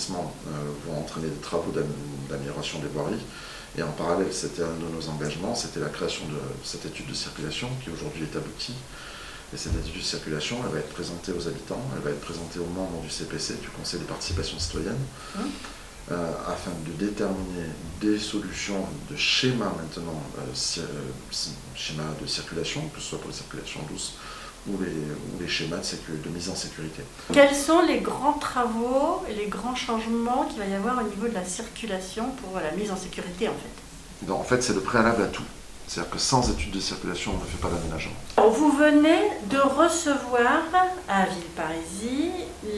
assainissement vont entraîner des travaux d'amélioration des voiries. Et en parallèle, c'était un de nos engagements, c'était la création de cette étude de circulation qui aujourd'hui est aboutie. Et cette étude de circulation, elle va être présentée aux habitants, elle va être présentée aux membres du CPC, du Conseil des participations citoyennes, afin de déterminer des solutions de schéma maintenant, schéma de circulation, que ce soit pour les circulations douces ou les schémas de mise en sécurité. Quels sont les grands travaux et les grands changements qu'il va y avoir au niveau de la circulation pour la mise en sécurité en fait? Donc, en fait, c'est le préalable à tout. C'est-à-dire que sans étude de circulation, on ne fait pas d'aménagement. Vous venez de recevoir à Villeparisis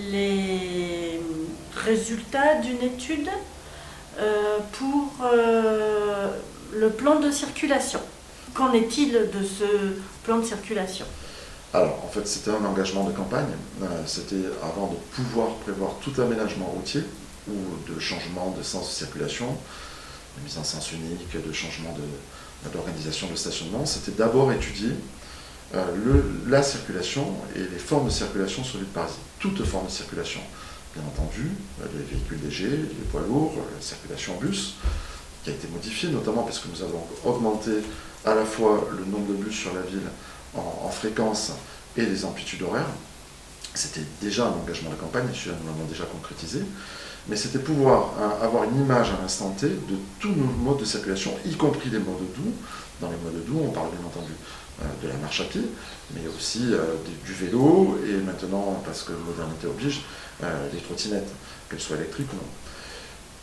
les résultats d'une étude pour le plan de circulation. Qu'en est-il de ce plan de circulation? Alors, en fait, c'était un engagement de campagne. C'était avant de pouvoir prévoir tout aménagement routier ou de changement de sens de circulation, de mise en sens unique, de changement d'organisation de stationnement. C'était d'abord étudier la circulation et les formes de circulation sur Villeparisis. Toutes formes de circulation, bien entendu, les véhicules légers, les poids lourds, la circulation en bus, qui a été modifiée, notamment parce que nous avons augmenté à la fois le nombre de bus sur la ville en fréquence et les amplitudes horaires. C'était déjà un engagement de campagne, et celui-là nous l'avons déjà concrétisé, mais c'était pouvoir avoir une image à l'instant T de tous nos modes de circulation, y compris les modes doux. Dans les modes doux, on parle bien entendu de la marche à pied, mais aussi du vélo, et maintenant, parce que la modernité oblige, les trottinettes, qu'elles soient électriques ou non.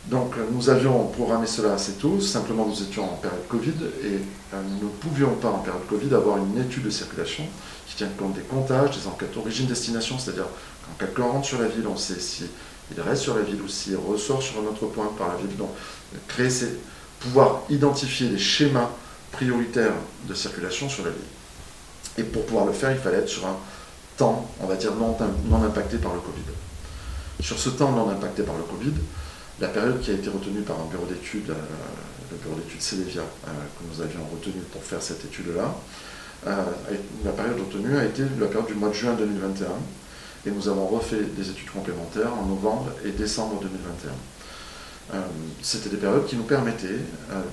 Donc nous avions programmé cela assez tôt, simplement nous étions en période Covid et nous ne pouvions pas en période Covid avoir une étude de circulation qui tienne compte des comptages, des enquêtes origine-destination, c'est-à-dire quand quelqu'un rentre sur la ville, on sait s'il reste sur la ville ou s'il ressort sur un autre point par la ville. Donc pouvoir identifier les schémas prioritaires de circulation sur la ville. Et pour pouvoir le faire, il fallait être sur un temps, on va dire, non impacté par le Covid. Sur ce temps non impacté par le Covid, la période qui a été retenue par un bureau d'études, le bureau d'études Célevia, que nous avions retenu pour faire cette étude-là, la période retenue a été la période du mois de juin 2021, et nous avons refait des études complémentaires en novembre et décembre 2021. C'était des périodes qui nous permettaient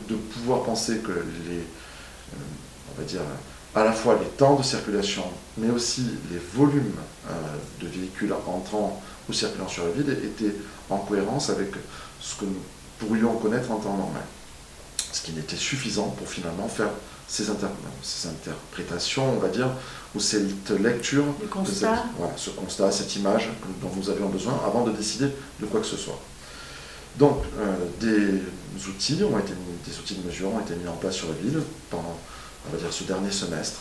de pouvoir penser que on va dire, à la fois les temps de circulation, mais aussi les volumes de véhicules entrant ou circulant sur la ville étaient en cohérence avec ce que nous pourrions connaître en temps normal. Ce qui n'était suffisant pour finalement faire ces interprétations, on va dire, ou cette lecture, ce constat, cette image dont nous avions besoin avant de décider de quoi que ce soit. Donc, des outils de mesure ont été mis en place sur la ville pendant, on va dire, ce dernier semestre,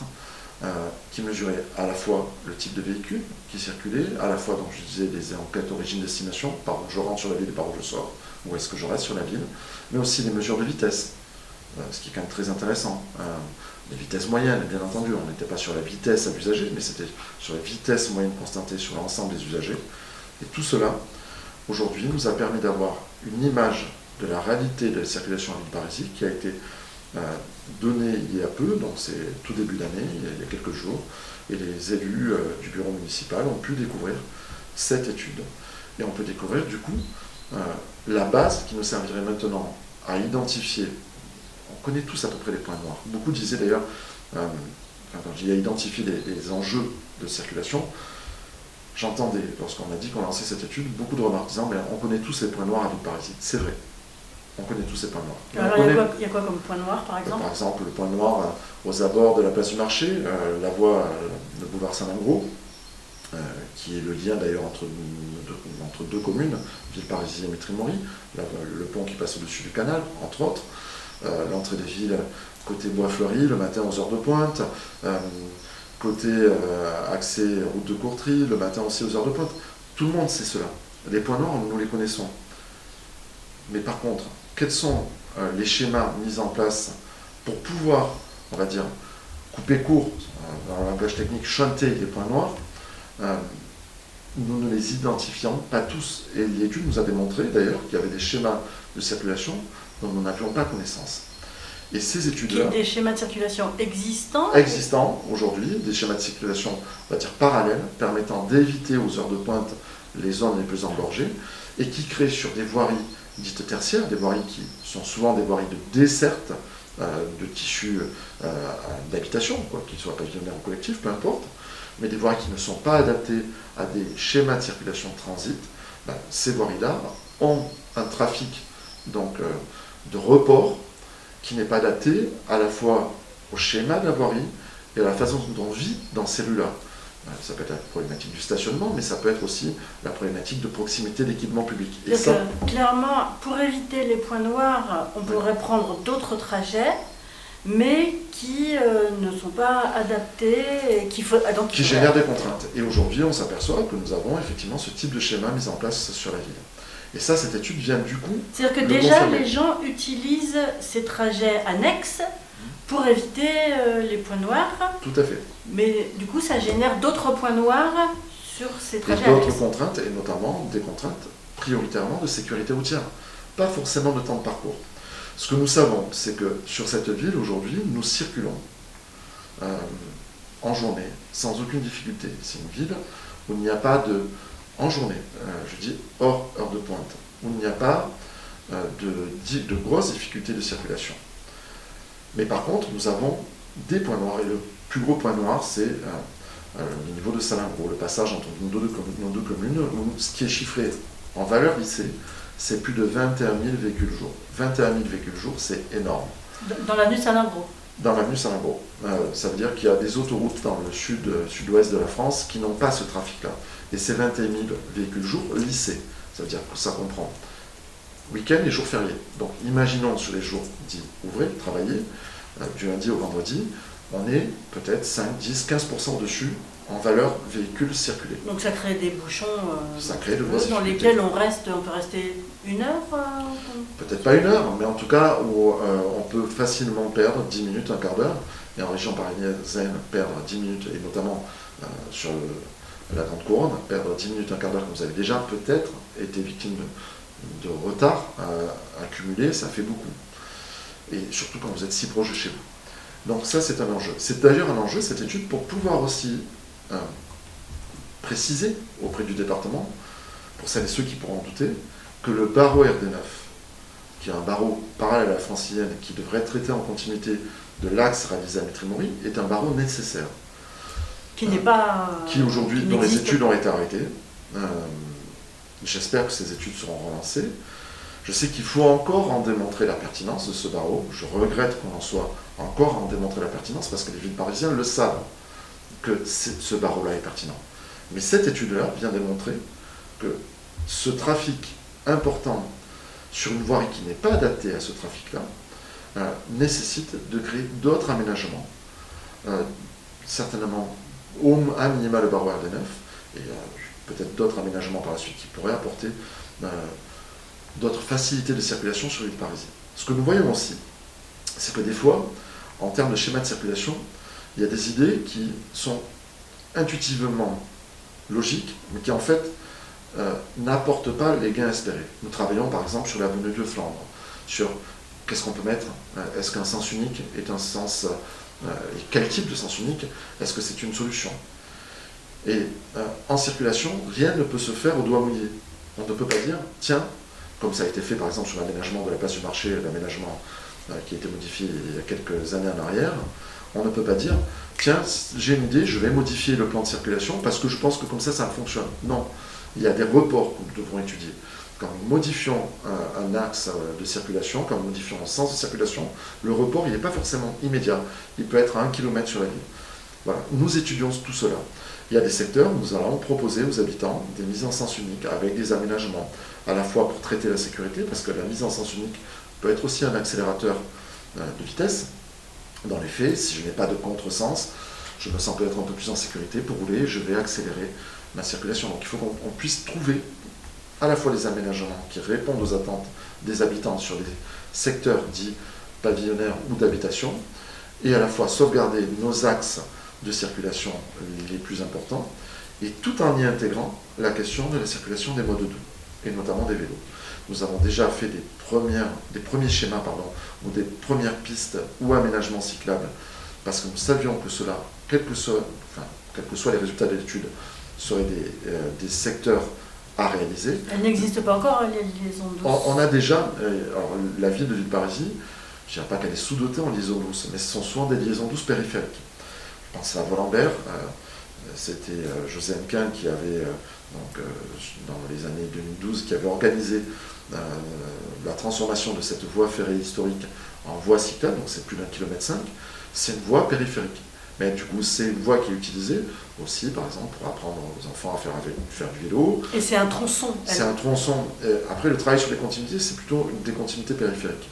qui mesuraient à la fois le type de véhicule qui circulait, à la fois, donc je disais, les enquêtes origine-destination, par où je rentre sur la ville et par où je sors, où est-ce que je reste sur la ville, mais aussi les mesures de vitesse, ce qui est quand même très intéressant. Les vitesses moyennes, bien entendu, on n'était pas sur la vitesse à l'usager, mais c'était sur la vitesse moyenne constatée sur l'ensemble des usagers. Et tout cela, aujourd'hui, nous a permis d'avoir une image de la réalité de la circulation à Villeparisis qui a été donnée il y a peu, donc c'est tout début d'année, il y a quelques jours, et les élus du bureau municipal ont pu découvrir cette étude. Et on peut découvrir du coup la base qui nous servirait maintenant à identifier. On connaît tous à peu près les points noirs. Beaucoup disaient d'ailleurs, quand j'ai identifié les enjeux de circulation, j'entendais, lorsqu'on a dit qu'on lançait cette étude, beaucoup de remarques disant mais on connaît tous les points noirs à Villeparisis. C'est vrai, on connaît tous ces points noirs. Alors il y a quoi comme point noir par exemple? Par exemple, le point noir aux abords de la place du marché, la voie, le boulevard Saint-Lingro, qui est le lien d'ailleurs entre deux communes, Villeparisis et Métry-Mory, le pont qui passe au-dessus du canal, entre autres, l'entrée des villes côté Bois-Fleuri, le matin aux heures de pointe, côté accès route de Courtry, le matin aussi aux heures de pointe. Tout le monde sait cela. Les points noirs, nous les connaissons. Mais par contre, quels sont les schémas mis en place pour pouvoir, on va dire, couper court, dans le langage technique, chanter les points noirs, nous ne les identifions pas tous. Et l'étude nous a démontré d'ailleurs qu'il y avait des schémas de circulation dont nous n'avions pas connaissance. Et ces études-là... Des schémas de circulation existants aujourd'hui, des schémas de circulation, on va dire, parallèles, permettant d'éviter aux heures de pointe les zones les plus engorgées, et qui crée sur des voiries dites tertiaires, des voiries qui sont souvent des voiries de desserte de tissus d'habitation, qu'ils soient pavillonnaires ou collectifs, peu importe, mais des voiries qui ne sont pas adaptées à des schémas de circulation de transit, ces voiries-là ont un trafic donc, de report qui n'est pas adapté à la fois au schéma de la voirie et à la façon dont on vit dans ces rues-là. Ça peut être la problématique du stationnement, mais ça peut être aussi la problématique de proximité d'équipements publics. Et ça... Clairement, pour éviter les points noirs, on pourrait prendre d'autres trajets, mais qui ne sont pas adaptés, et qui génèrent des contraintes. Et aujourd'hui, on s'aperçoit que nous avons effectivement ce type de schéma mis en place sur la ville. Et ça, cette étude vient du coup... C'est-à-dire que déjà, les gens utilisent ces trajets annexes pour éviter les points noirs. Tout à fait. Mais du coup, ça génère d'autres points noirs sur ces trajets annexes. Et d'autres contraintes, et notamment des contraintes prioritairement de sécurité routière, pas forcément de temps de parcours. Ce que nous savons, c'est que sur cette ville, aujourd'hui, nous circulons en journée, sans aucune difficulté. C'est une ville où il n'y a pas de... En journée, je dis hors heure de pointe, où il n'y a pas de grosses difficultés de circulation. Mais par contre, nous avons des points noirs, et le plus gros point noir, c'est le niveau de Salingro, le passage entre nos deux communes, où ce qui est chiffré en valeur lycée, c'est plus de 21 000 véhicules jour. 21 000 véhicules jour, c'est énorme. Dans l'avenue Salingro. Dans l'avenue Salingro. Ça veut dire qu'il y a des autoroutes dans le sud-ouest de la France qui n'ont pas ce trafic-là. Et c'est 21 000 véhicules jour lycée. Ça veut dire que ça comprend week-end et jours fériés. Donc imaginons sur les jours dits ouvrés, travaillés, du lundi au vendredi, on est peut-être 5, 10, 15% au-dessus en valeur véhicules circulés. Donc ça crée des bouchons ça crée de dans lesquels on peut rester une heure Peut-être pas une heure, mais en tout cas où on peut facilement perdre 10 minutes, un quart d'heure, et en région parisienne perdre 10 minutes, et notamment sur la Grande Couronne, perdre 10 minutes, un quart d'heure, comme vous avez déjà peut-être été victime de retard accumulé, ça fait beaucoup. Et surtout quand vous êtes si proche de chez vous. Donc ça, c'est un enjeu. C'est d'ailleurs un enjeu, cette étude, pour pouvoir aussi préciser auprès du département, pour celles et ceux qui pourront en douter, que le barreau RD9, qui est un barreau parallèle à la francilienne, qui devrait traiter en continuité de l'axe réalisé à Métrimori, est un barreau nécessaire. Qui n'est pas... Qui aujourd'hui, dont les études ont été arrêtées. J'espère que ces études seront relancées. Je sais qu'il faut encore en démontrer la pertinence de ce barreau. Je regrette qu'on en soit encore en démontrer la pertinence, parce que les villes parisiennes le savent, que ce barreau-là est pertinent. Mais cette étude-là vient démontrer que ce trafic important sur une voirie qui n'est pas adaptée à ce trafic-là nécessite de créer d'autres aménagements, certainement à minima le barreau RD9, et peut-être d'autres aménagements par la suite qui pourraient apporter d'autres facilités de circulation sur l'île parisienne. Ce que nous voyons aussi, c'est que des fois, en termes de schéma de circulation, il y a des idées qui sont intuitivement logiques, mais qui en fait n'apportent pas les gains espérés. Nous travaillons par exemple sur l'avenue de Flandre, sur qu'est-ce qu'on peut mettre, est-ce qu'un sens unique est un sens, et quel type de sens unique, est-ce que c'est une solution? Et en circulation, rien ne peut se faire au doigt mouillé. On ne peut pas dire, tiens, comme ça a été fait par exemple sur l'aménagement de la place du marché, l'aménagement qui a été modifié il y a quelques années en arrière, on ne peut pas dire, tiens, j'ai une idée, je vais modifier le plan de circulation parce que je pense que comme ça fonctionne. Non, il y a des reports que nous devrons étudier. Quand nous modifions un axe de circulation, quand nous modifions un sens de circulation, le report, il n'est pas forcément immédiat. Il peut être à 1 km sur la ville. Voilà, nous étudions tout cela. Il y a des secteurs où nous allons proposer aux habitants des mises en sens unique avec des aménagements, à la fois pour traiter la sécurité, parce que la mise en sens unique peut être aussi un accélérateur de vitesse. Dans les faits, si je n'ai pas de contresens, je me sens peut-être un peu plus en sécurité pour rouler, je vais accélérer ma circulation. Donc il faut qu'on puisse trouver à la fois les aménagements qui répondent aux attentes des habitants sur des secteurs dits pavillonnaires ou d'habitation, et à la fois sauvegarder nos axes de circulation les plus importants, et tout en y intégrant la question de la circulation des modes doux, et notamment des vélos. Nous avons déjà fait des premiers schémas, ou des premières pistes ou aménagements cyclables, parce que nous savions que cela, quels que soient les résultats de l'étude, seraient des secteurs à réaliser. Elle n'existe pas encore, les liaisons douces. On a déjà, alors la ville de Villeparisis, je ne dirais pas qu'elle est sous-dotée en liaisons douces, mais ce sont souvent des liaisons douces périphériques. Je pense à Volambert, c'était José Hennequin qui avait, dans les années 2012, qui avait organisé la transformation de cette voie ferrée historique en voie cyclable, donc c'est plus d'1,5 km. C'est une voie périphérique. Mais du coup, c'est une voie qui est utilisée aussi, par exemple, pour apprendre aux enfants à faire du vélo. Et c'est un tronçon. C'est un tronçon. Après, le travail sur les continuités, c'est plutôt des continuités périphériques.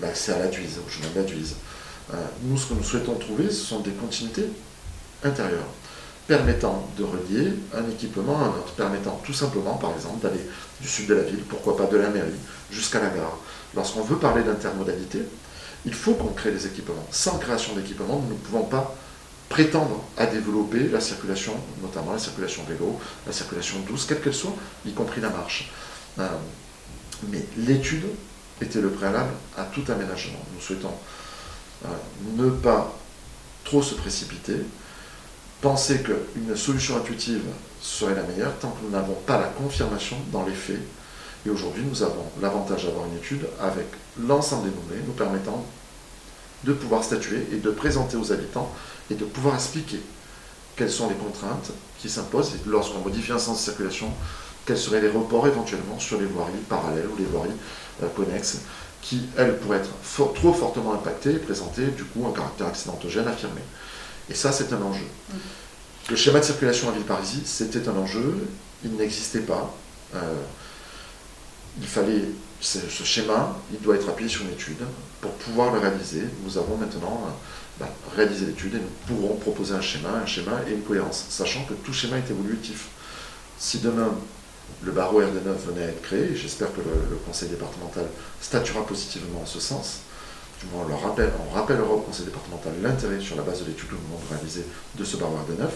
L'accès à la Duise, au chemin de la Duise. Nous, ce que nous souhaitons trouver, ce sont des continuités intérieures, permettant de relier un équipement à un autre, permettant tout simplement, par exemple, d'aller du sud de la ville, pourquoi pas de la mairie, jusqu'à la gare. Lorsqu'on veut parler d'intermodalité, il faut qu'on crée des équipements. Sans création d'équipements, nous ne pouvons pas prétendre à développer la circulation, notamment la circulation vélo, la circulation douce, quelle qu'elle soit, y compris la marche. Mais l'étude était le préalable à tout aménagement. Nous souhaitons ne pas trop se précipiter, penser qu'une solution intuitive serait la meilleure tant que nous n'avons pas la confirmation dans les faits. Et aujourd'hui, nous avons l'avantage d'avoir une étude avec l'ensemble des données nous permettant de pouvoir statuer et de présenter aux habitants et de pouvoir expliquer quelles sont les contraintes qui s'imposent et lorsqu'on modifie un sens de circulation, quels seraient les reports éventuellement sur les voiries parallèles ou les voiries connexes qui, elles, pourraient être trop fortement impactées et présenter du coup un caractère accidentogène affirmé. Et ça, c'est un enjeu. Le schéma de circulation à Villeparisis, c'était un enjeu, il n'existait pas. Il fallait, ce schéma, il doit être appuyé sur une étude. Pour pouvoir le réaliser, nous avons maintenant réalisé l'étude et nous pourrons proposer un schéma et une cohérence, sachant que tout schéma est évolutif. Si demain, le barreau RD9 venait à être créé, et j'espère que le conseil départemental statuera positivement en ce sens, du moins on rappellera au conseil départemental l'intérêt sur la base de l'étude que nous avons réalisée de ce barreau RD9.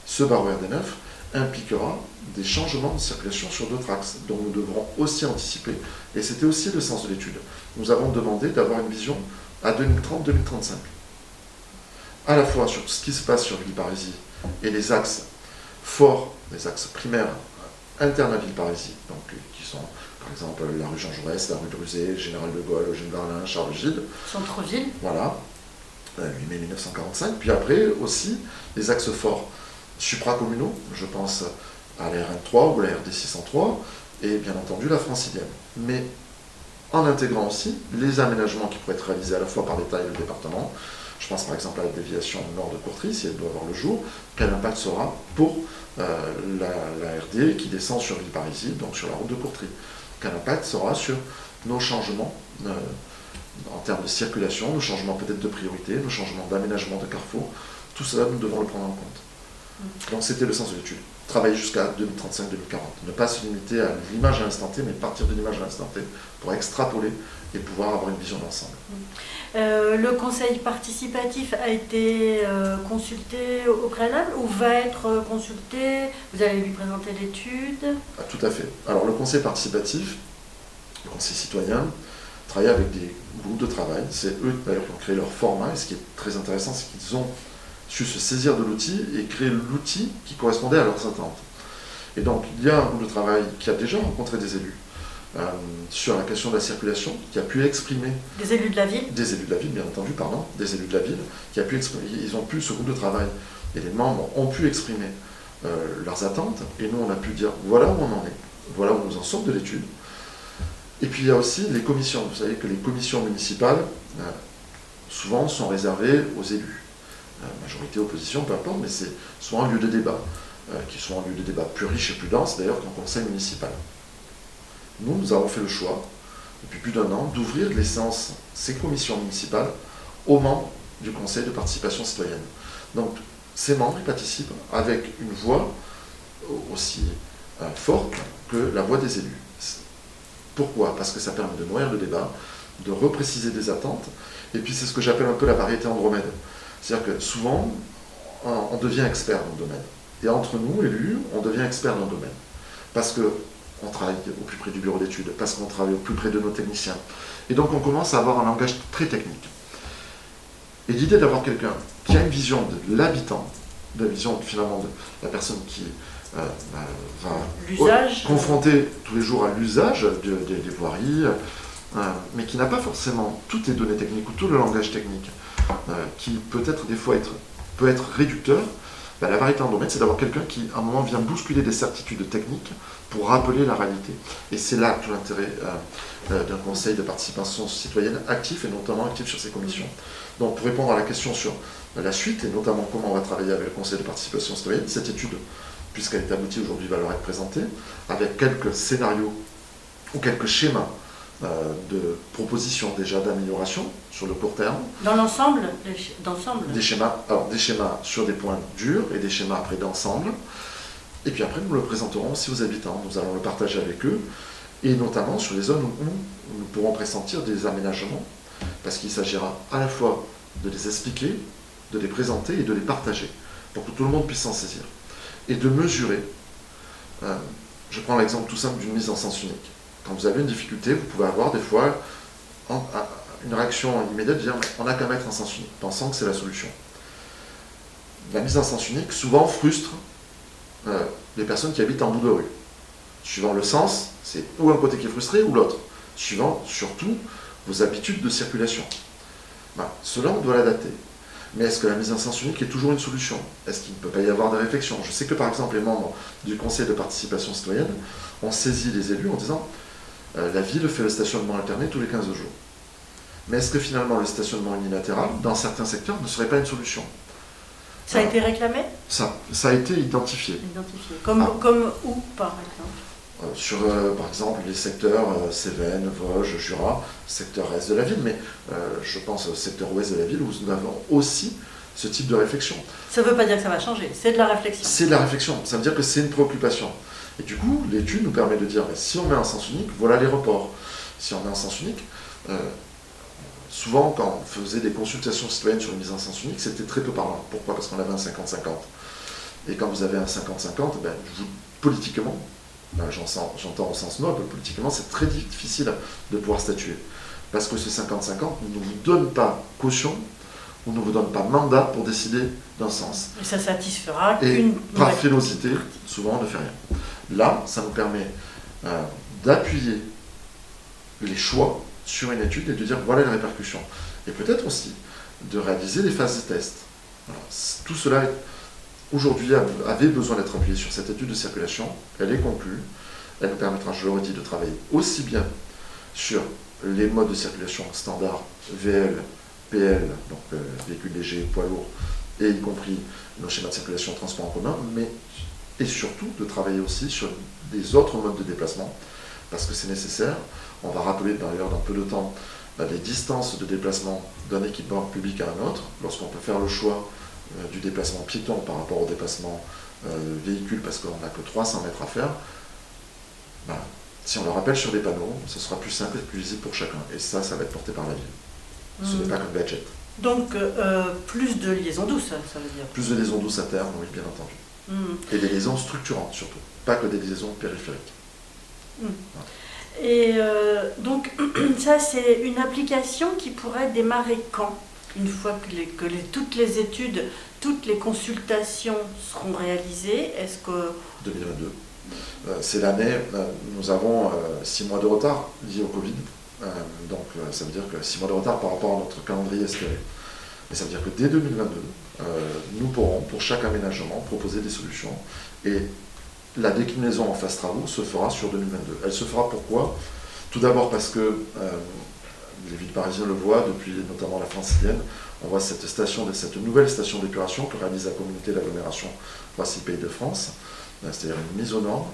Ce barreau RD9 impliquera des changements de circulation sur d'autres axes, dont nous devrons aussi anticiper, et c'était aussi le sens de l'étude. Nous avons demandé d'avoir une vision à 2030-2035, à la fois sur ce qui se passe sur Villeparisis et les axes forts, les axes primaires internes à Villeparisis, donc qui sont par exemple la rue Jean Jaurès, la rue de Rusée, Général de Gaulle, Eugène Varlin, Charles Gide. Centre-ville. Voilà, 8 mai 1945. Puis après aussi les axes forts supracommunaux, je pense à la RN3 ou la RD 603, et bien entendu la francilienne. Mais en intégrant aussi les aménagements qui pourraient être réalisés à la fois par l'État et le département. Je pense par exemple à la déviation nord de Courtry, si elle doit voir le jour, quel impact sera pour la RD qui descend sur Villeparisis, donc sur la route de Courtry. Quel impact sera sur nos changements en termes de circulation, nos changements peut-être de priorité, nos changements d'aménagement de carrefour. Tout cela, nous devons le prendre en compte. Donc c'était le sens de l'étude. Travailler jusqu'à 2035-2040. Ne pas se limiter à l'image à l'instant T, mais partir de l'image à l'instant T pour extrapoler et pouvoir avoir une vision d'ensemble. Le conseil participatif a été consulté au préalable ou va être consulté? Vous allez lui présenter l'étude? Tout à fait. Alors le conseil participatif, le conseil citoyen, travaille avec des groupes de travail. C'est eux d'ailleurs qui ont créé leur format. Et ce qui est très intéressant, c'est qu'ils ont su se saisir de l'outil et créer l'outil qui correspondait à leurs attentes. Et donc il y a un groupe de travail qui a déjà rencontré des élus sur la question de la circulation, qui a pu exprimer... Des élus de la ville? Des élus de la ville, bien entendu, pardon, des élus de la ville, qui a pu exprimer, ils ont pu, ce groupe de travail, et les membres ont pu exprimer leurs attentes, et nous on a pu dire voilà où on en est, voilà où nous en sommes de l'étude. Et puis il y a aussi les commissions. Vous savez que les commissions municipales, souvent, sont réservées aux élus. Majorité, opposition, peu importe, mais c'est souvent un lieu de débat, qui sont un lieu de débat plus riche et plus dense d'ailleurs qu'un conseil municipal. Nous avons fait le choix, depuis plus d'1 an, d'ouvrir les séances, ces commissions municipales, aux membres du conseil de participation citoyenne. Donc, ces membres y participent avec une voix aussi forte que la voix des élus. Pourquoi? Parce que ça permet de nourrir le débat, de repréciser des attentes, et puis c'est ce que j'appelle un peu la variété Andromède. C'est-à-dire que souvent, on devient expert dans le domaine. Et entre nous, élus, on devient expert dans le domaine. Parce qu'on travaille au plus près du bureau d'études, parce qu'on travaille au plus près de nos techniciens. Et donc on commence à avoir un langage très technique. Et l'idée d'avoir quelqu'un qui a une vision de l'habitant, de la vision finalement de la personne qui va l'usage, confronter tous les jours à l'usage des voiries, mais qui n'a pas forcément toutes les données techniques ou tout le langage technique, qui peut-être des fois peut être réducteur. La variété en domaine, c'est d'avoir quelqu'un qui, à un moment, vient bousculer des certitudes techniques pour rappeler la réalité. Et c'est là tout l'intérêt d'un conseil de participation citoyenne actif, et notamment actif sur ces commissions. Donc, pour répondre à la question sur la suite, et notamment comment on va travailler avec le conseil de participation citoyenne, cette étude, puisqu'elle est aboutie aujourd'hui, va leur être présentée, avec quelques scénarios ou quelques schémas de propositions déjà d'amélioration sur le court terme. Dans l'ensemble, des schémas sur des points durs et des schémas après d'ensemble. Et puis après, nous le présenterons aussi aux habitants. Nous allons le partager avec eux, et notamment sur les zones où nous pourrons pressentir des aménagements, parce qu'il s'agira à la fois de les expliquer, de les présenter et de les partager, pour que tout le monde puisse s'en saisir. Et de mesurer. Je prends l'exemple tout simple d'une mise en sens unique. Quand vous avez une difficulté, vous pouvez avoir des fois une réaction immédiate de dire on n'a qu'à mettre un sens unique, pensant que c'est la solution. La mise en sens unique souvent frustre les personnes qui habitent en bout de rue. Suivant le sens, c'est ou un côté qui est frustré ou l'autre, suivant surtout vos habitudes de circulation. Cela, on doit l'adapter. Mais est-ce que la mise en sens unique est toujours une solution? Est-ce qu'il ne peut pas y avoir des réflexions? Je sais que par exemple les membres du conseil de participation citoyenne ont saisi les élus en disant la ville fait le stationnement alterné tous les 15 jours. Mais est-ce que finalement le stationnement unilatéral, dans certains secteurs, ne serait pas une solution? Ça a été réclamé? Ça a été identifié. Comme où, par exemple? Par exemple, les secteurs Cévennes, Vosges, Jura, secteur est de la ville, mais je pense au secteur ouest de la ville où nous avons aussi ce type de réflexion. Ça ne veut pas dire que ça va changer, c'est de la réflexion. C'est de la réflexion, ça veut dire que c'est une préoccupation. Et du coup, l'étude nous permet de dire, si on met un sens unique, voilà les reports. Si on met un sens unique, souvent quand on faisait des consultations citoyennes sur une mise en sens unique, c'était très peu parlant. Pourquoi? Parce qu'on avait un 50-50. Et quand vous avez un 50-50, politiquement, j'entends au sens noble, politiquement, c'est très difficile de pouvoir statuer. Parce que ce 50-50 ne vous donne pas caution, ou ne vous donne pas mandat pour décider d'un sens. Et ça satisfera qu'une... Et par frilosité, souvent on ne fait rien. Là, ça nous permet d'appuyer les choix sur une étude et de dire voilà les répercussions. Et peut-être aussi de réaliser des phases de test. Alors, tout cela aujourd'hui avait besoin d'être appuyé sur cette étude de circulation. Elle est conclue. Elle nous permettra, je l'aurais dit, de travailler aussi bien sur les modes de circulation standard, VL, PL, donc véhicules légers, poids lourds, et y compris nos schémas de circulation transport en commun, et surtout de travailler aussi sur des autres modes de déplacement, parce que c'est nécessaire. On va rappeler d'ailleurs dans peu de temps les distances de déplacement d'un équipement public à un autre, lorsqu'on peut faire le choix du déplacement piéton par rapport au déplacement véhicule, parce qu'on n'a que 300 mètres à faire. Si on le rappelle sur des panneaux, ce sera plus simple et plus lisible pour chacun. Et ça va être porté par la ville. Ce n'est pas qu'un gadget. Donc, plus de liaisons douces, ça veut dire. Plus de liaisons douces à terme, oui, bien entendu. Et des liaisons structurantes, surtout. Pas que des liaisons périphériques. Et donc, ça, c'est une application qui pourrait démarrer quand? Une fois que toutes les études, toutes les consultations seront réalisées, est-ce que... 2022. C'est l'année, nous avons 6 mois de retard liés au Covid. Donc ça veut dire que 6 mois de retard par rapport à notre calendrier espéré. Et ça veut dire que dès 2022, nous pourrons, pour chaque aménagement, proposer des solutions. Et la déclinaison en phase travaux se fera sur 2022. Elle se fera pourquoi? Tout d'abord parce que les villes parisiennes le voient, depuis notamment la Francilienne, on voit cette nouvelle station d'épuration que réalise la communauté d'agglomération Voici Pays de France, c'est-à-dire une mise aux normes,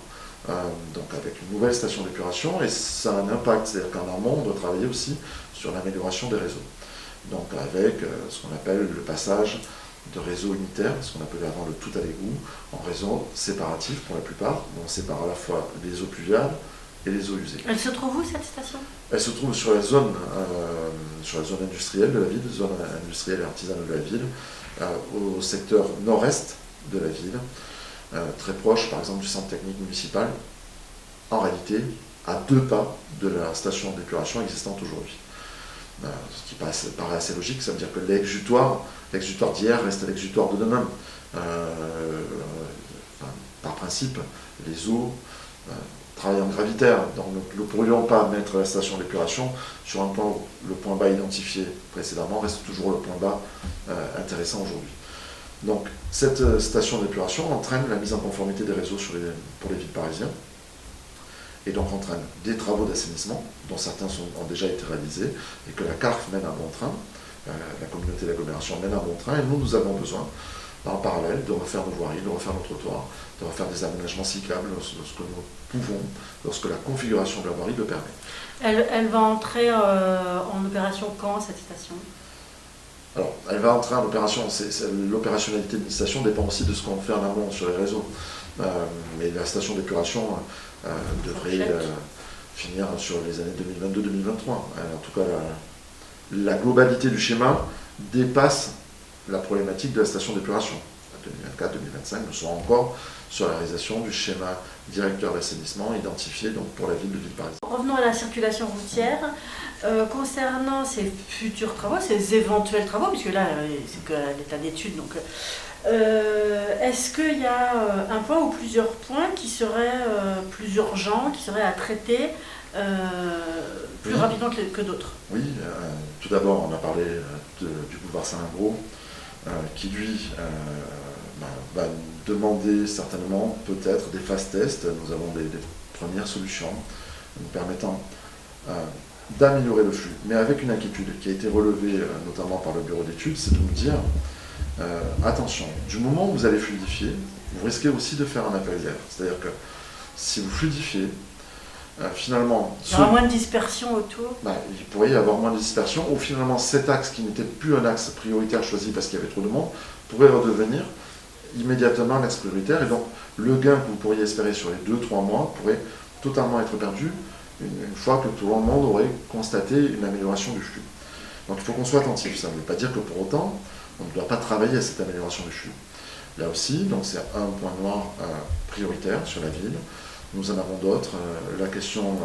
donc avec une nouvelle station d'épuration, et ça a un impact, c'est-à-dire qu'en amont, on doit travailler aussi sur l'amélioration des réseaux. Donc avec ce qu'on appelle le passage de réseaux unitaires, ce qu'on appelait avant le tout à l'égout, en réseau séparatif pour la plupart, où on sépare à la fois les eaux pluviales et les eaux usées. Elle se trouve où, cette station? Elle se trouve sur la zone industrielle de la ville, zone industrielle et artisanale de la ville, au secteur nord-est de la ville, très proche par exemple du centre technique municipal, en réalité à 2 pas de la station d'épuration existante aujourd'hui. Ce qui paraît assez logique, ça veut dire que l'exutoire d'hier reste l'exutoire de demain. Par principe, les eaux travaillent en gravitaire, donc nous ne pourrions pas mettre la station d'épuration sur un point où le point bas identifié précédemment reste toujours le point bas intéressant aujourd'hui. Donc cette station d'épuration entraîne la mise en conformité des réseaux pour les villes parisiennes, et donc entraîne des travaux d'assainissement, dont certains ont déjà été réalisés, et que la CARF mène un bon train, la communauté d'agglomération mène un bon train, et nous avons besoin, en parallèle, de refaire nos voiries, de refaire nos trottoirs, de refaire des aménagements cyclables lorsque nous pouvons, lorsque la configuration de la voirie le permet. Elle va entrer en opération quand, cette station ? Alors, elle va entrer en opération, l'opérationnalité d'une station dépend aussi de ce qu'on fait en amont sur les réseaux. Mais la station d'épuration devrait finir sur les années 2022-2023. En tout cas, la globalité du schéma dépasse la problématique de la station d'épuration. 2024-2025, nous serons encore sur la réalisation du schéma directeur d'assainissement identifié donc, pour la ville de Villeparisis. Revenons à la circulation routière. Concernant ces futurs travaux, ces éventuels travaux, puisque là, c'est que l'état d'étude, donc est-ce qu'il y a un point ou plusieurs points qui seraient plus urgents, qui seraient à traiter plus rapidement que d'autres ? Oui, tout d'abord, on a parlé du boulevard Saint-Lambro, qui lui va demander certainement peut-être des phases tests. Nous avons des premières solutions nous permettant d'améliorer le flux, mais avec une inquiétude qui a été relevée notamment par le bureau d'études, c'est de nous dire attention, du moment où vous allez fluidifier, vous risquez aussi de faire un appel d'air. C'est-à-dire que si vous fluidifiez, finalement... Il y aura moins de dispersion autour. Il pourrait y avoir moins de dispersion, ou finalement cet axe qui n'était plus un axe prioritaire choisi parce qu'il y avait trop de monde, pourrait redevenir immédiatement un axe prioritaire, et donc le gain que vous pourriez espérer sur les 2-3 mois pourrait totalement être perdu une fois que tout le monde aurait constaté une amélioration du flux. Donc il faut qu'on soit attentif. Ça ne veut pas dire que pour autant, on ne doit pas travailler à cette amélioration du flux. Là aussi, donc c'est un point noir prioritaire sur la ville. Nous en avons d'autres. La question,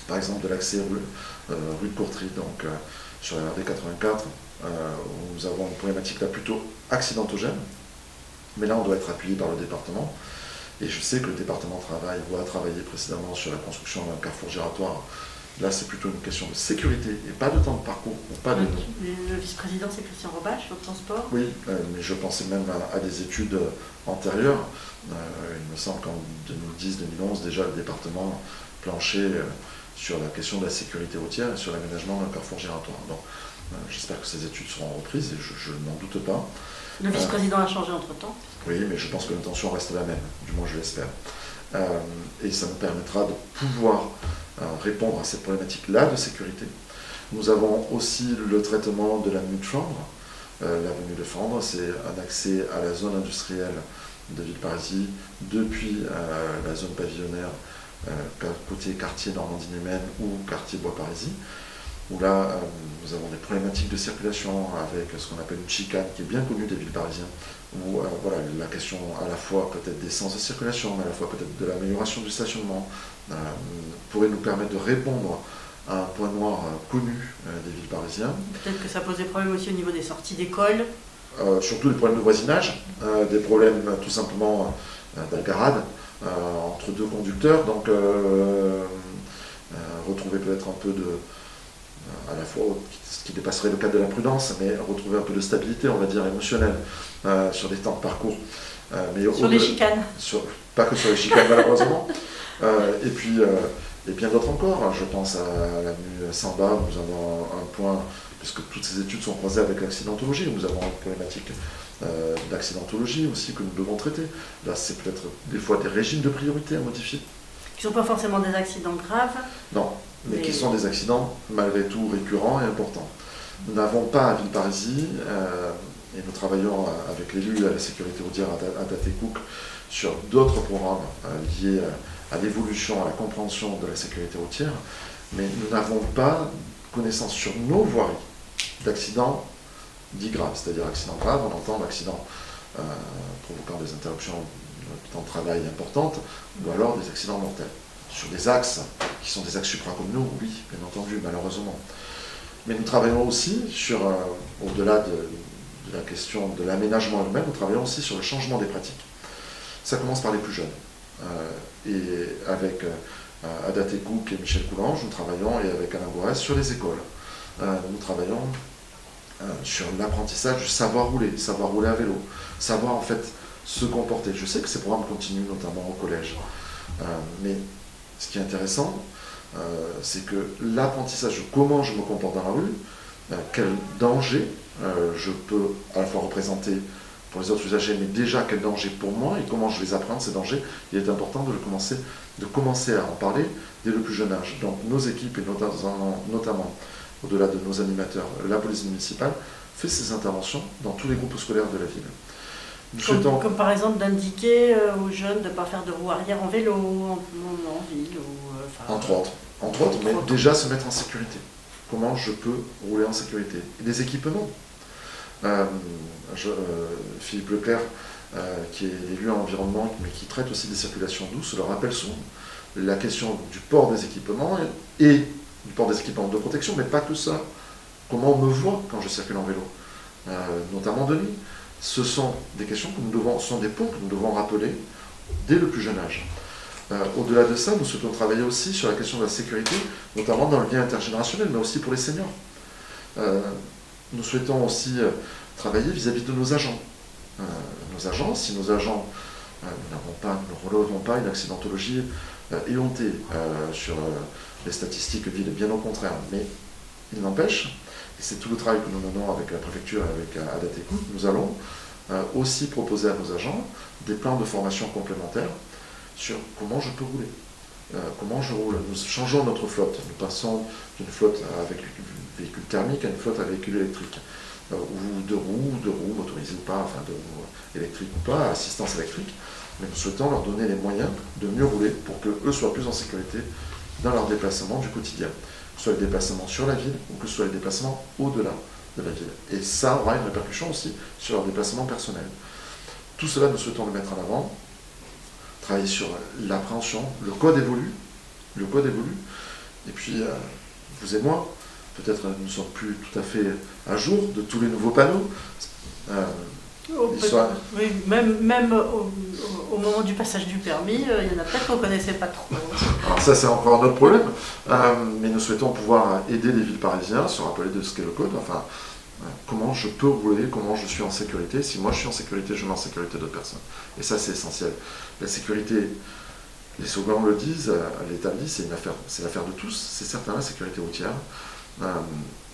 par exemple, de l'accès rue de Courtry, donc sur la RD 84, où nous avons une problématique là plutôt accidentogène. Mais là, on doit être appuyé par le département. Et je sais que le département a travaillé précédemment sur la construction d'un carrefour giratoire. Là, c'est plutôt une question de sécurité et pas de temps de parcours. Ou pas de... Le vice-président, c'est Christian Robache, au transport. Oui, mais je pensais même à des études antérieures. Il me semble qu'en 2010-2011, déjà, le département planchait sur la question de la sécurité routière et sur l'aménagement d'un carrefour giratoire. Donc, j'espère que ces études seront reprises et je n'en doute pas. Le vice-président a changé entre-temps. Oui, mais je pense que l'intention reste la même, du moins je l'espère. Et ça nous permettra de pouvoir répondre à cette problématique-là de sécurité. Nous avons aussi le traitement de l'avenue de Flandre. L'avenue de Flandre, c'est un accès à la zone industrielle de Villeparisis depuis la zone pavillonnaire côté quartier Normandie-Némen ou quartier Bois-Parisis, où là, nous avons des problématiques de circulation avec ce qu'on appelle une chicane qui est bien connue des Villes-Parisiens, où voilà, la question à la fois peut-être des sens de circulation, mais à la fois peut-être de l'amélioration du stationnement, pourrait nous permettre de répondre à un point noir connu des Villes-Parisiens. Peut-être que ça pose des problèmes aussi au niveau des sorties d'école. Surtout des problèmes de voisinage, des problèmes tout simplement d'algarade entre deux conducteurs, donc retrouver peut-être un peu de... à la fois ce qui dépasserait le cadre de la prudence, mais retrouver un peu de stabilité, on va dire, émotionnelle sur les temps de parcours. Mais sur les chicanes. Pas que sur les chicanes, malheureusement. Et puis, et bien d'autres encore. Je pense à l'avenue Samba, nous avons un point, puisque toutes ces études sont croisées avec l'accidentologie, nous avons une problématique d'accidentologie aussi que nous devons traiter. Là, c'est peut-être des fois des régimes de priorité à modifier. Qui ne sont pas forcément des accidents graves. Non. Mais qui sont des accidents malgré tout récurrents et importants. Nous n'avons pas à Villeparisis, et nous travaillons avec l'élu à la sécurité routière à Datecook sur d'autres programmes liés à l'évolution, à la compréhension de la sécurité routière, mais nous n'avons pas connaissance sur nos voiries d'accidents dits graves, c'est-à-dire accidents graves, on entend d'accidents provoquant des interruptions de temps de travail importantes, ou alors des accidents mortels. Sur des axes qui sont des axes supracommunaux, oui, bien entendu, malheureusement. Mais nous travaillons aussi sur, au-delà de la question de l'aménagement elle-même, nous travaillons aussi sur le changement des pratiques. Ça commence par les plus jeunes. Et avec Ada Tekouk et Michel Coulange, nous travaillons, et avec Alain Bourès, sur les écoles. Nous travaillons sur l'apprentissage du savoir rouler à vélo, savoir en fait se comporter. Je sais que ces programmes continuent, notamment au collège. Mais ce qui est intéressant, c'est que l'apprentissage de comment je me comporte dans la rue, quel danger je peux à la fois représenter pour les autres usagers, mais déjà quel danger pour moi et comment je les apprends, ces dangers, il est important de commencer à en parler dès le plus jeune âge. Donc nos équipes, et notamment au-delà de nos animateurs, la police municipale, fait ces interventions dans tous les groupes scolaires de la ville. Comme par exemple d'indiquer aux jeunes de ne pas faire de roue arrière en vélo, en ville. Entre autres, mais déjà se mettre en sécurité. Comment je peux rouler en sécurité. Et des équipements. Philippe Leclerc, qui est élu en environnement, mais qui traite aussi des circulations douces, le rappelle souvent. La question du port des équipements et du port des équipements de protection, mais pas que ça. Comment on me voit quand je circule en vélo, notamment de nuit. Ce sont des questions sont des points que nous devons rappeler dès le plus jeune âge. Au-delà de ça, nous souhaitons travailler aussi sur la question de la sécurité, notamment dans le lien intergénérationnel, mais aussi pour les seniors. Nous souhaitons aussi travailler vis-à-vis de nos agents. Si nos agents ne relevons pas une accidentologie éhontée sur les statistiques ville, bien au contraire, mais il n'empêche, et c'est tout le travail que nous menons avec la préfecture et avec Ada Tekouk, nous allons aussi proposer à nos agents des plans de formation complémentaires sur comment je peux rouler, comment je roule. Nous changeons notre flotte, nous passons d'une flotte avec véhicule thermique à une flotte à véhicule électrique, ou de roues motorisées ou pas, enfin de roues électriques ou pas, assistance électrique, mais nous souhaitons leur donner les moyens de mieux rouler pour qu'eux soient plus en sécurité dans leurs déplacements du quotidien, que ce soit les déplacements sur la ville ou que ce soit les déplacements au-delà de la ville. Et ça aura une répercussion aussi sur leurs déplacements personnels. Tout cela, nous souhaitons le mettre en avant, travailler sur l'appréhension, le code évolue, et puis vous et moi, peut-être nous ne sommes plus tout à fait à jour de tous les nouveaux panneaux. Oui, même au moment du passage du permis, il y en a peut-être qu'on ne connaissait pas trop. Alors ça, c'est encore un autre problème, mais nous souhaitons pouvoir aider les villes parisiennes à se rappeler de ce qu'est le code, enfin, comment je peux rouler, comment je suis en sécurité. Si moi je suis en sécurité, je mets en sécurité d'autres personnes. Et ça, c'est essentiel. La sécurité, les slogans le disent, l'État le dit, c'est l'affaire de tous. C'est certain, la sécurité routière.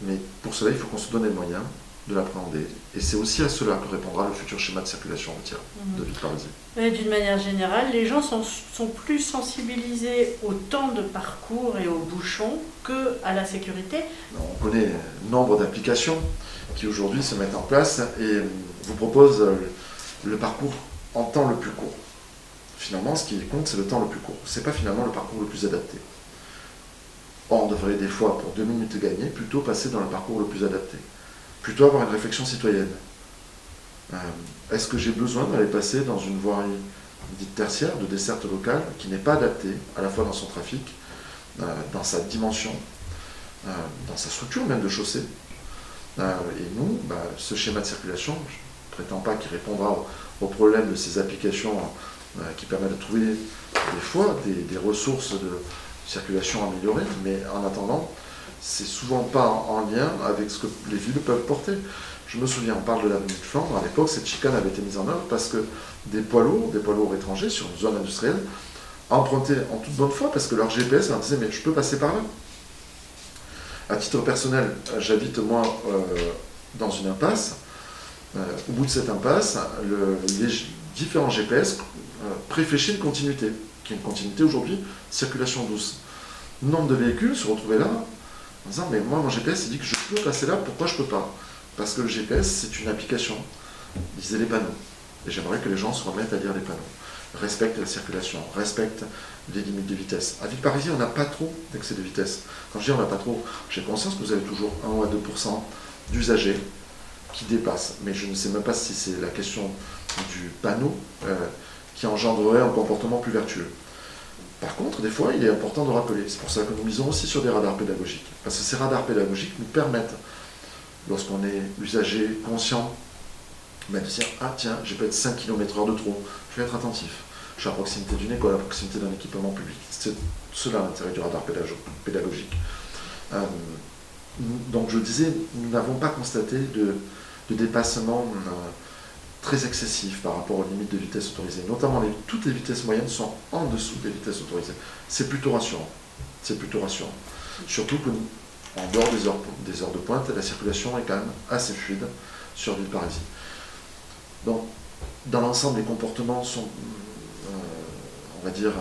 Mais pour cela, il faut qu'on se donne les moyens de l'appréhender. Et c'est aussi à cela que répondra le futur schéma de circulation routière de ville parisienne. Mais d'une manière générale, les gens sont plus sensibilisés au temps de parcours et aux bouchons qu'à la sécurité. On connaît nombre d'applications qui aujourd'hui se mettent en place et vous proposent le parcours en temps le plus court. Finalement, ce qui compte, c'est le temps le plus court. Ce n'est pas finalement le parcours le plus adapté. Or, on devrait des fois, pour 2 minutes gagnées, plutôt passer dans le parcours le plus adapté. Plutôt avoir une réflexion citoyenne. Est-ce que j'ai besoin d'aller passer dans une voirie dite tertiaire, de desserte locale, qui n'est pas adaptée, à la fois dans son trafic, dans sa dimension, dans sa structure même de chaussée. Et nous, ce schéma de circulation, je ne prétends pas qu'il répondra au problème de ces applications qui permettent de trouver des fois des ressources de circulation améliorée, mais en attendant, c'est souvent pas en lien avec ce que les villes peuvent porter. Je me souviens, on parle de l'avenue de Flandre, à l'époque, cette chicane avait été mise en œuvre parce que des poids lourds étrangers sur une zone industrielle, empruntaient en toute bonne foi parce que leur GPS leur disait « mais je peux passer par là ». À titre personnel, j'habite moi dans une impasse. Au bout de cette impasse, les différents GPS préfléchissent une continuité, qui est une continuité aujourd'hui, circulation douce. Nombre de véhicules se retrouvaient là en disant mais moi mon GPS il dit que je peux passer là, pourquoi je peux pas? Parce que le GPS c'est une application, lisez les panneaux. Et j'aimerais que les gens se remettent à lire les panneaux. Respectent la circulation, respectent les limites de vitesse. À Ville Parisienne, on n'a pas trop d'excès de vitesse. Quand je dis on n'a pas trop, j'ai conscience que vous avez toujours 1 ou 2% d'usagers qui dépassent. Mais je ne sais même pas si c'est la question du panneau qui engendrerait un comportement plus vertueux. Par contre, des fois, il est important de rappeler. C'est pour ça que nous misons aussi sur des radars pédagogiques. Parce que ces radars pédagogiques nous permettent, lorsqu'on est usager conscient Mais de dire, ah tiens, j'ai peut-être 5 km/h de trop, je vais être attentif. Je suis à proximité d'une école, à proximité d'un équipement public. C'est cela l'intérêt du radar pédagogique. Donc je disais, nous n'avons pas constaté de dépassement très excessif par rapport aux limites de vitesse autorisées. Notamment, toutes les vitesses moyennes sont en dessous des vitesses autorisées. C'est plutôt rassurant. C'est plutôt rassurant. Surtout qu'en dehors des heures de pointe, la circulation est quand même assez fluide sur l'île Parisis. Donc, dans l'ensemble, les comportements sont, on va dire,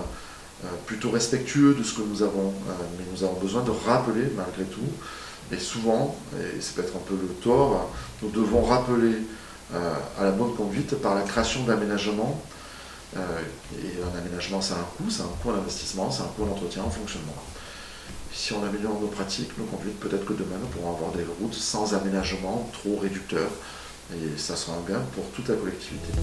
plutôt respectueux de ce que nous avons, mais nous avons besoin de rappeler, malgré tout, et souvent, et c'est peut-être un peu le tort, nous devons rappeler à la bonne conduite par la création d'aménagements. Et un aménagement, ça a un coût à l'investissement, ça a un coût à l'entretien, en fonctionnement. Si on améliore nos pratiques, nos conduites, peut-être que demain nous pourrons avoir des routes sans aménagement trop réducteurs. Et ça sera un gain pour toute la collectivité.